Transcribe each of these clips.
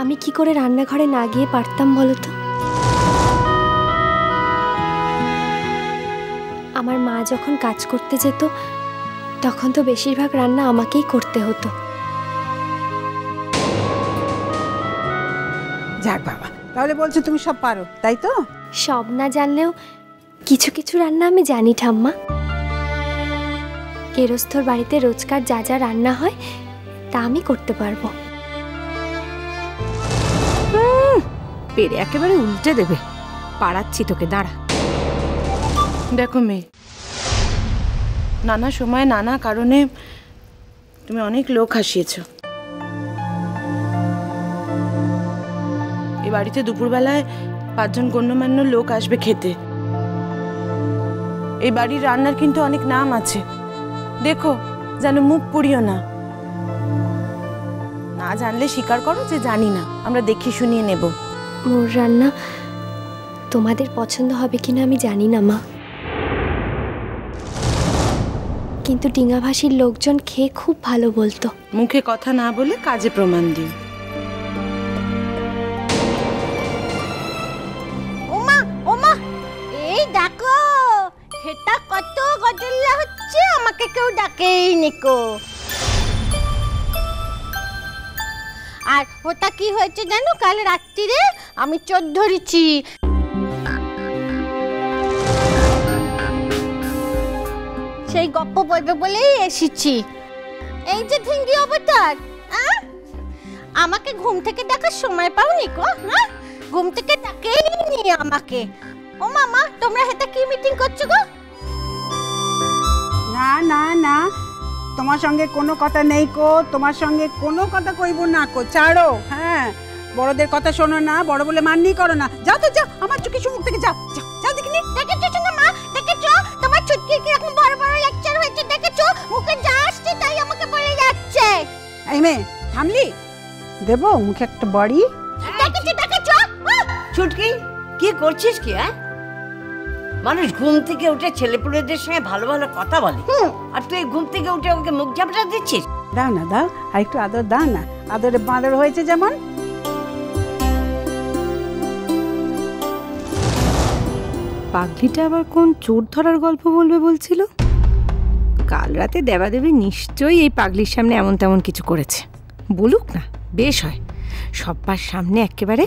আমি কি করে রান্নাঘরে না গিয়ে পারতাম বলো তো? আমার মা যখন কাজ করতে যেত তখন তো বেশিরভাগ রান্না আমাকেই করতে হতো। যাক বাবা, তাহলে বলছো তুমি সব পারো, তাই তো? সব না জানলেও কিছু কিছু রান্না আমি জানি ঠাম্মা। গেরস্থর বাড়িতে রোজকার যা যা রান্না হয় তা আমি করতে পারবো। পেরে একেবারে উল্টে দেবে। পাড়াচ্ছি তোকে, দাঁড়া। দেখো মেয়ে, নানা সময় নানা কারণে তুমি অনেক লোক হাসিয়েছ। এই বাড়িতে দুপুরবেলায় 5 জন গণ্যমান্য লোক আসবে খেতে। এই বাড়ির রান্নার কিন্তু অনেক নাম আছে, দেখো যেন মুখ পুড়িও না। না জানলে স্বীকার করো যে জানি না, আমরা দেখে শুনিয়ে নেব। মোর রান্না তোমাদের পছন্দ হবে কিনা আমি জানি না মা, কিন্তু ডিঙাভাষীর লোকজন খেয়ে খুব ভালো বলতো। মুখে কথা না বলে কাজে প্রমাণ দিই। ওমা ওমা, এই দেখো এটা কত গজল্লা হচ্ছে, আমাকে কেউ ডাকেই নিকো। আর ওটা কি হয়েছে জানো, কাল রাত্রিরে আমি চোর ধরেছি। সেই গপ্প বলবে বলেই এসেছি। এই যে ধিঙ্গি অবতার, আমাকে ঘুম থেকে ডাকার সময় পাওনি গো? হ্যাঁ, ঘুম থেকে ডাকেই নি আমাকে। ও মামা, তোমরা হেটা কি মিটিং করছো গো? না না না, তোমার সঙ্গে কোনো কথা নেই কো, তোমার সঙ্গে কোনো কথা কইব না কো, ছাড়ো। হ্যাঁ, বড়দের কথা শোনো না, বড় বলে মাননি করো না। যাও তো যাও, আমার চোখে মুখ থেকে যাও, যাও দেখিনি। দেখেছো না মা, দেখেছো তোমার ছুটকি কি রকম বড় বড় লেকচার হয়েছে, দেখেছো মুখে যা আসছে তাই আমাকে বলে যাচ্ছে। এই মেয়ে, থামলি? দেবো মুখে একটা বড়ি। দেখেছো ছুটকি, কি করছিস কি? মানুষ ঘুম থেকে উঠে ছেলেপুলেদের সঙ্গে ভালো ভালো কথা বলে, আর তুই ঘুম থেকে উঠে ওকে মুখ ঝাপটা দিচ্ছিস। দাও না, দাও আর একটু আদর দাও না, আদরে বাঁদর হয়েছে যেমন। পাগলিটা আবার কোন চোর ধরার গল্প বলবে বলছিল? কাল রাতে দেবাদেবী নিশ্চয়ই এই পাগলির সামনে এমন তেমন কিছু করেছে। বলুক না, বেশ হয়, সবার সামনে একেবারে।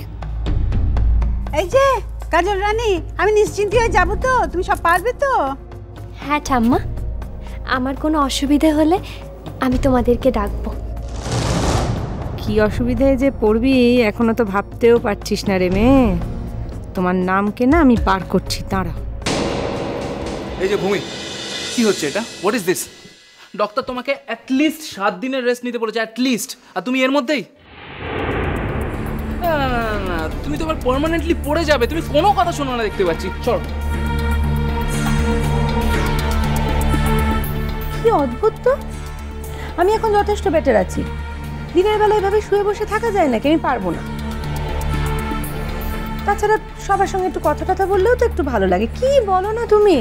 এই যে কাজল রানী, আমি নিশ্চিন্ত হয়ে যাবো তো? তুমি সব পারবে তো? হ্যাঁ ঠাম্মা, আমার কোনো অসুবিধা হলে আমি তোমাদেরকে ডাকবো। কি অসুবিধায় যে পড়বি এখনো তো ভাবতেও পারছিস না রে মেয়ে। তোমার নামকে না আমি বার করছি, দাঁড়া। এই যে ভূমি, কি হচ্ছে এটা? What is this? ডক্টর তোমাকে অ্যাটলিস্ট 7 দিনের রেস্ট নিতে বলেছে, অ্যাটলিস্ট, আর তুমি এর মধ্যেই? না, তুমি তো এবার পার্মানেন্টলি পড়ে যাবে। তুমি কোনো কথা শোনো না, দেখতে পাচ্ছি। চল। কি অদ্ভুত তো, আমি এখন যথেষ্ট বেটার আছি। দিনের বেলা এভাবে শুয়ে বসে থাকা যায় নাকি? আমি পারবো না। তাছাড়া সবার সঙ্গে একটু কথা টথা বললেও তো একটু ভালো লাগে। কি বলো না তুমি?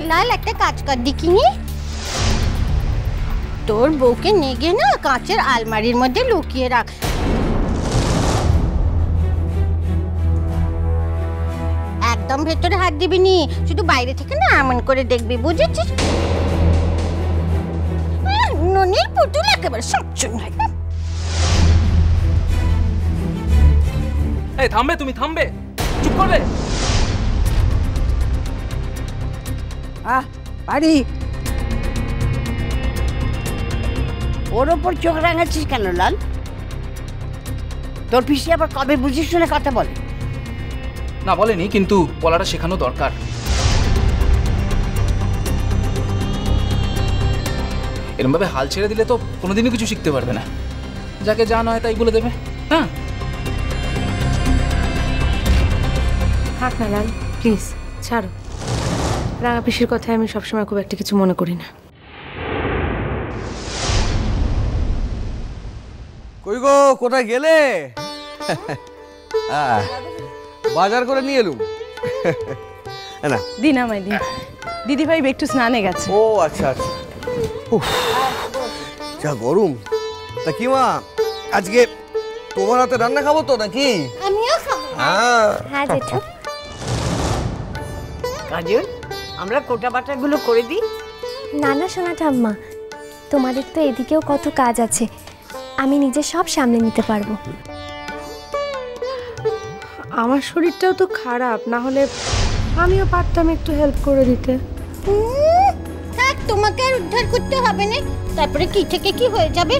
লাল, একটা কাজ কর দেখিনি, তোর বউকে নিয়ে গিয়ে না কাঁচের আলমারির মধ্যে লুকিয়ে রাখ। একদম ভেতরে হাত দিবি নি, শুধু বাইরে থেকে না এমন করে দেখবি, বুঝেছিস? ননির পুতুল একেবারে সচ্ছন হয়। এই থামবে, তুমি থামবে, চুপ করবে। পারি। ওর ওপর চোখ রাঙাচ্ছিস কেন লাল? তোর পিসি আবার কবে বুঝে শুনে কথা বলে? না বলেনি, কিন্তু বলাটা শেখানো দরকার। এরকম ভাবে হাল ছেড়ে দিলে তো কোনোদিনও কিছু শিখতে পারবে না। যাকে যা নয় তাই বলে দেবে। হ্যাঁ, থাক না লাল, প্লিজ ছাড়ো। রাঙা পিসির কথায় আমি সবসময় খুব একটা কিছু মনে করি না। কই গো, কোথায় গেলে? বাজার করে নিয়ে এলুম। না দিন আমায় দিন, দিদি ভাই একটু স্নানে গেছে। ও আচ্ছা আচ্ছা। যা গরম, তা কি মা, আজকে তোমার হাতে রান্না খাবো তো নাকি? আমিও খাবো। হ্যাঁ জেঠু। কাজল, আমরা কোটা বাটাগুলো করে দিই। না না সোনা ঠাম্মা, তোমাদের তো এদিকেও কত কাজ আছে, আমি নিজে সব সামলে নিতে পারবো। আমার শরীরটাও তো খারাপ, না হলে আমিও পারতাম একটু হেল্প করে দিতে। থাক, তোমাকে আর উদ্ধার করতে হবে না, তারপরে কি থেকে কি হয়ে যাবে।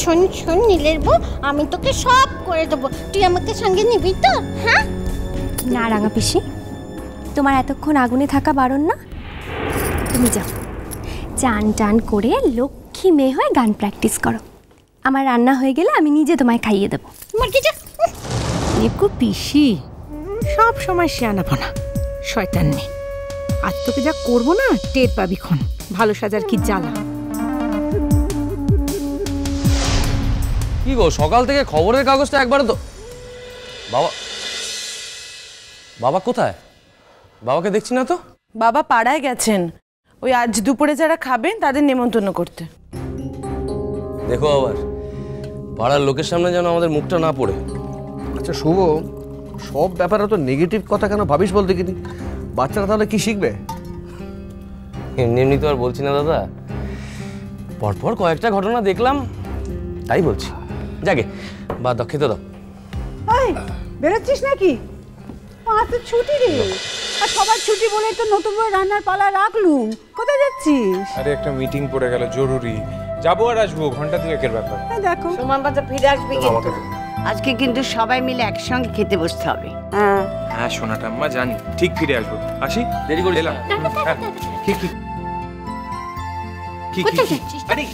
শোন শোন নীলের বউ, আমি তোকে সব করে দেবো, তুই আমাকে সঙ্গে নিবি তো? হ্যাঁ না রাঙা পিসি, তোমার এতক্ষণ আগুনে থাকা বারণ না। তুমি যাও, চান টান করে লক্ষ্মী মেয়ে হয়ে গান প্র্যাকটিস করো। আমার রান্না হয়ে গেলে আমি নিজে তোমায় খাইয়ে দেবো। তোমার কি যা নিকু পিসি সব সময় শিয়ানাপনা, শয়তান মেয়ে। আজ তোকে যা করবো না, টের পাবি ক্ষণ ভালো সাজার কি জ্বালা। কি গো, সকাল থেকে খবরের কাগজটা একবারে তো। বাবা, বাবা কোথায়? বাবাকে দেখছি না তো। বাবা পাড়ায় গেছেন, ওই আজ দুপুরে যারা খাবেন তাদের নেমন্তন্ন করতে। দেখো আবার পাড়ার লোকের সামনে যেন আমাদের মুখটা না পড়ে। আচ্ছা শুভ, সব ব্যাপারে তো নেগেটিভ কথা কেন ভাবিস বলতে কিনি? বাচ্চারা তাহলে কি শিখবে? এমনি এমনি তো আর বলছি না দাদা, পরপর কয়েকটা ঘটনা দেখলাম তাই বলছি। যাকে বা দাও, খেতে দাও। এই বেরোচ্ছিস নাকি? আজ তো ছুটি রে, আর সবার ছুটি বলে তো নতুন করে রান্নার পালা রাখলুম। কোথায় যাচ্ছিস? আরে একটা মিটিং পড়ে গেল জরুরি, যাবো আর আসবো, ঘন্টা দুয়েকের ব্যাপার। দেখো সময় মতো ফিরে আসবে কিন্তু। আজকে কিন্তু সবাই মিলে একসঙ্গে খেতে বসতে হবে। হ্যাঁ হ্যাঁ সোনা ঠাম্মা, জানি ঠিক ফিরে আসবো। আসি, দেরি করে এলাম। কি কি কি কোথায় কি যাচ্ছিস? আরে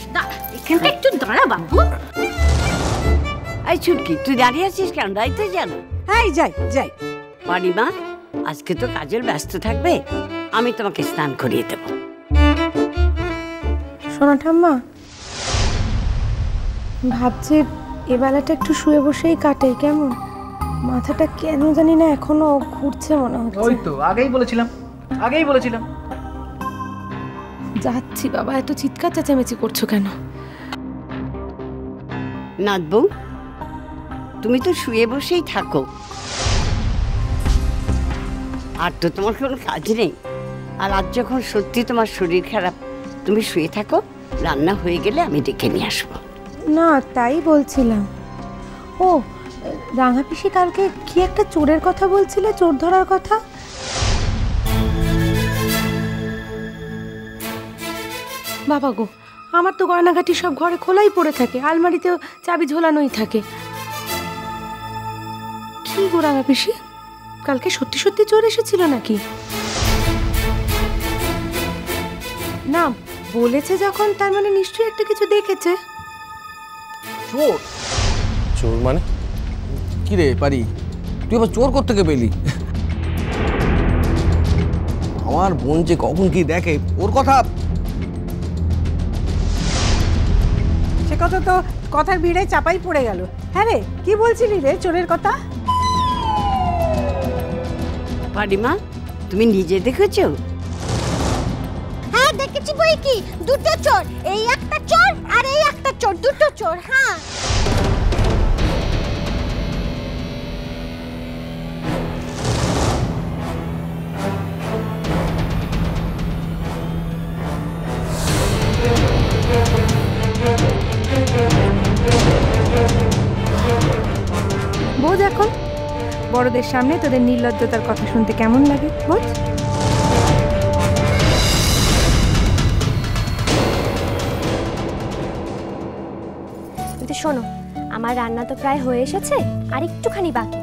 এখানটা একটু দাঁড়া বাবু। এই ছুটকি, তুই দাঁড়িয়ে আছিস কেন? দায়িত্ব জানো। হ্যাঁ যাই যাই। পারিমা, আজকে তো কাজের ব্যস্ত থাকবে, আমি তোমাকে স্নান করিয়ে দেবো। সোনা ঠাম্মা, ভাবছি এ বেলাটা একটু শুয়ে বসেই কাটে, কেমন মাথাটা কেন জানি না এখনো ঘুরছে মনে হচ্ছে। ওই তো আগেই বলেছিলাম, আগেই বলেছিলাম। যাচ্ছি বাবা, এত চিৎকার চেঁচামেচি করছো কেন? নাথবউ, তুমি তো শুয়ে বসেই থাকো, আর তো তোমার কোনো কাজ নেই। আর আজ যখন সত্যি তোমার শরীর খারাপ, তুমি শুয়ে থাকো, রান্না হয়ে গেলে আমি ডেকে নিয়ে আসবো। না তাই বলছিলাম। ও রাঙা পিসি কালকে কি একটা চোরের কথা বলছিলে, চোর ধরার কথা। বাবা গো, আমার তো গয়নাঘাটি সব ঘরে খোলাই পড়ে থাকে, আলমারিতেও চাবি ঝোলানোই থাকে। কি গো রাঙা পিসি, কালকে সত্যি সত্যি চোর এসেছিল নাকি? না বলেছে যখন, তার মানে নিশ্চয়ই একটা কিছু দেখেছে। চোর? চোর মানে কি রে পারি, তুই আবার চোর করতে কে পেলি? আমার বোন যে কখন কি দেখে, ওর কথা। সে কথা তো কথার ভিড়ে চাপাই পড়ে গেল। হ্যাঁ রে, কি বলছিলি রে চোরের কথা? পারিমা, তুমি নিজে দেখেছো? হ্যাঁ দেখেছি বই কি, দুটো চোর, এই একটা চোর আর এই একটা চোর, দুটো চোর। হ্যাঁ বোঝ এখন বড়দের সামনে তোদের নির্লজ্জতার কথা শুনতে কেমন লাগে, বোঝ? কিন্তু শোনো, আমার রান্না তো প্রায় হয়ে এসেছে, আর একটুখানি বাকি।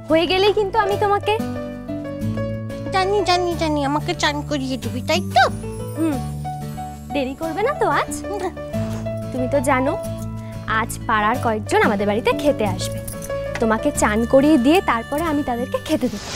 হয়ে গেলেই কিন্তু আমি তোমাকে। জানি জানি জানি, আমাকে চান করিয়ে দিবি তাই তো? দেরি করবে না তো আজ? তুমি তো জানো আজ পাড়ার কয়েকজন আমাদের বাড়িতে খেতে আসবে, তোমাকে চান করিয়ে দিয়ে তারপরে আমি তাদেরকে খেতে দেবো।